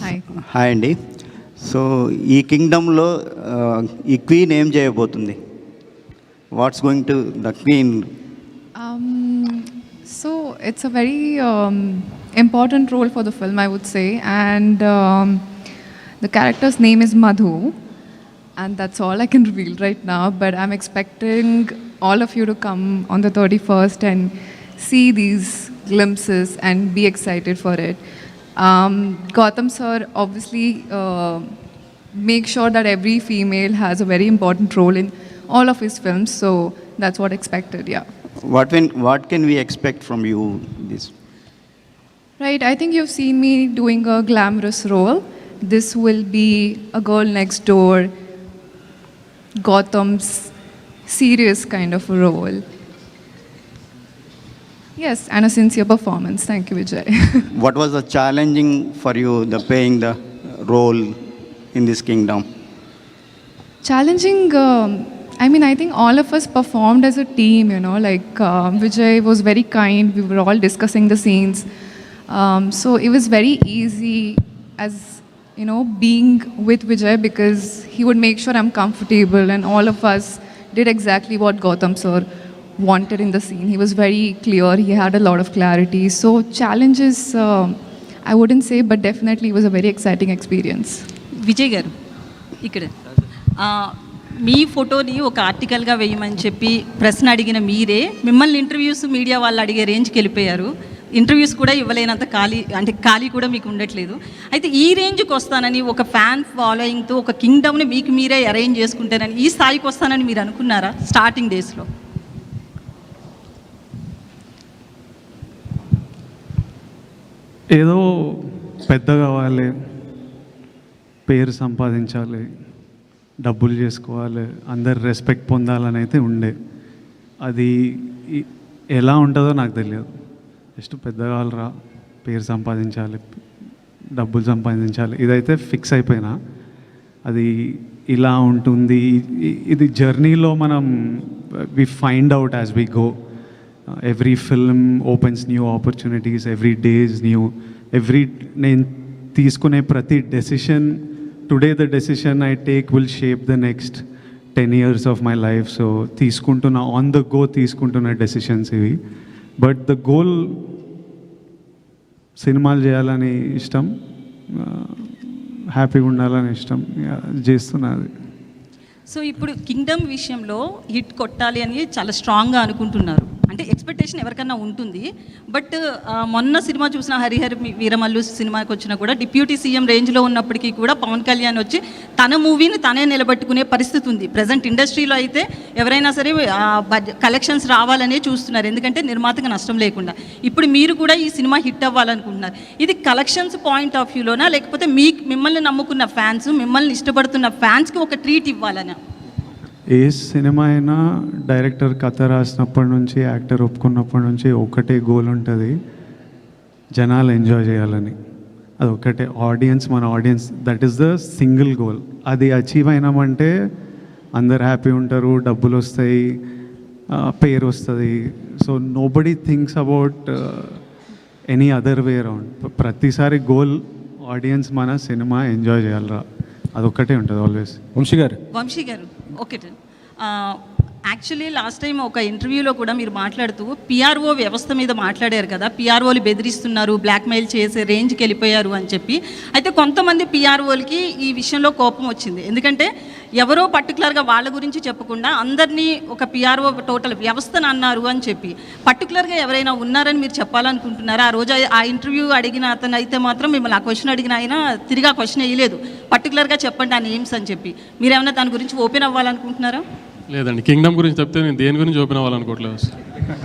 Hi. Hi అండి. So ఈ కింగ్డమ్లో ఈ క్వీన్ ఏం చేయబోతుంది? What's going to the queen? So it's a very important role for the film, I would say, and the character's name is Madhu, and that's all I can reveal right now. But I'm expecting all of you to come on the 31st and see these glimpses and be excited for it. Gautam sir obviously make sure that every female has a very important role in all of his films, so that's what expected. Yeah. What can we expect from you this? Right, I think you've seen me doing a glamorous role. This will be a girl next door, Gautam's serious kind of a role. Yes, and a sincere performance. Thank you, Vijay. What was the challenging for you, the playing the role in this kingdom? Challenging, I mean, I think all of us performed as a team, you know, like Vijay was very kind. We were all discussing the scenes. So it was very easy as, you know, being with Vijay because he would make sure I'm comfortable, and all of us did exactly what Gautam sir wanted in the scene. He was very clear. He had a lot of clarity. So challenges, I wouldn't say, but definitely it was a very exciting experience. Vijay గారు ఇక్కడ మీ ఫోటోని ఒక ఆర్టికల్గా వేయమని చెప్పి ప్రశ్న అడిగిన మీరే మిమ్మల్ని ఇంటర్వ్యూస్ మీడియా వాళ్ళు అడిగే రేంజ్కి వెళ్ళిపోయారు. ఇంటర్వ్యూస్ కూడా ఇవ్వలేనంత ఖాళీ కూడా మీకు ఉండట్లేదు. అయితే ఈ రేంజ్కి వస్తానని, ఒక ఫ్యాన్ ఫాలోయింగ్తో ఒక కింగ్డమ్ని మీకు మీరే అరేంజ్ చేసుకుంటారని, ఈ స్థాయికి వస్తానని మీరు అనుకున్నారా స్టార్టింగ్ డేస్లో? ఏదో పెద్ద కావాలి, పేరు సంపాదించాలి, డబ్బులు చేసుకోవాలి, అందరు రెస్పెక్ట్ పొందాలని అయితే ఉండే. అది ఎలా ఉంటుందో నాకు తెలియదు. జస్ట్ పెద్ద కావాలరా, పేరు సంపాదించాలి, డబ్బులు సంపాదించాలి, ఇదైతే ఫిక్స్ అయిపోయినా. అది ఇలా ఉంటుంది. ఇది జర్నీలో మనం we find out as we go. Every film opens new opportunities, every day is new. నేను తీసుకునే ప్రతి decision, today the decision I take will shape the next 10 years of my life. So తీసుకుంటున్న ఆన్ ద గో తీసుకుంటున్న decisions ఇవి. But the goal సినిమాలు చేయాలని ఇష్టం, హ్యాపీగా ఉండాలని ఇష్టం, చేస్తున్నది. సో ఇప్పుడు కింగ్డమ్ విషయంలో హిట్ కొట్టాలి అని చాలా స్ట్రాంగ్గా అనుకుంటున్నారు. అంటే ఎక్స్పెక్టేషన్ ఎవరికన్నా ఉంటుంది. బట్ మొన్న సినిమా చూసిన హరిహర వీరమల్లు సినిమాకి వచ్చినా కూడా డిప్యూటీ సీఎం రేంజ్లో ఉన్నప్పటికీ కూడా పవన్ కళ్యాణ్ వచ్చి తన మూవీని తనే నిలబెట్టుకునే పరిస్థితి ఉంది. ప్రజెంట్ ఇండస్ట్రీలో అయితే ఎవరైనా సరే కలెక్షన్స్ రావాలనే చూస్తున్నారు, ఎందుకంటే నిర్మాతగా నష్టం లేకుండా. ఇప్పుడు మీరు కూడా ఈ సినిమా హిట్ అవ్వాలనుకుంటున్నారు. ఇది కలెక్షన్స్ పాయింట్ ఆఫ్ వ్యూలోనా, లేకపోతే మిమ్మల్ని నమ్ముకున్న ఫ్యాన్స్, మిమ్మల్ని ఇష్టపడుతున్న ఫ్యాన్స్కి ఒక ట్రీట్ ఇవ్వాలనా? ఏ సినిమా అయినా డైరెక్టర్ కథ రాసినప్పటి నుంచి, యాక్టర్ ఒప్పుకున్నప్పటి నుంచి ఒకటే గోల్ ఉంటుంది, జనాలు ఎంజాయ్ చేయాలని. అది ఒకటే ఆడియన్స్, మన audience, that is the single goal. అది అచీవ్ అయినామంటే అందరు హ్యాపీ ఉంటారు, డబ్బులు వస్తాయి, పేరు వస్తుంది. So nobody thinks about any other way around. ప్రతిసారి గోల్ ఆడియన్స్ మన సినిమా ఎంజాయ్ చేయాలరా, అదొక్కటే ఉంటుంది ఆల్వేస్. వంశీ గారు ఓకే. యాక్చువల్లీ లాస్ట్ టైం ఒక ఇంటర్వ్యూలో కూడా మీరు మాట్లాడుతూ పిఆర్ఓ వ్యవస్థ మీద మాట్లాడారు కదా, పిఆర్ఓలు బెదిరిస్తున్నారు, బ్లాక్మెయిల్ చేసే రేంజ్కి వెళ్ళిపోయారు అని చెప్పి. అయితే కొంతమంది పిఆర్ఓలకి ఈ విషయంలో కోపం వచ్చింది. ఎందుకంటే ఎవరో పర్టికులర్గా వాళ్ళ గురించి చెప్పకుండా అందరినీ ఒక పిఆర్ఓ టోటల్ వ్యవస్థను అన్నారు అని చెప్పి, పర్టికులర్గా ఎవరైనా ఉన్నారని మీరు చెప్పాలనుకుంటున్నారా? ఆ రోజు ఆ ఇంటర్వ్యూ అడిగిన అతను అయితే మాత్రం మిమ్మల్ని ఆ క్వశ్చన్ అడిగిన ఆయన తిరిగి ఆ క్వశ్చన్ వేయలేదు, పర్టికులర్గా చెప్పండి ఆ నేమ్స్ అని చెప్పి. మీరేమైనా దాని గురించి ఓపెన్ అవ్వాలనుకుంటున్నారా? లేదండి, కింగ్డమ్ గురించి చెప్తే నేను దేని గురించి ఓపెన్ అవ్వాలనుకోవట్లేదు.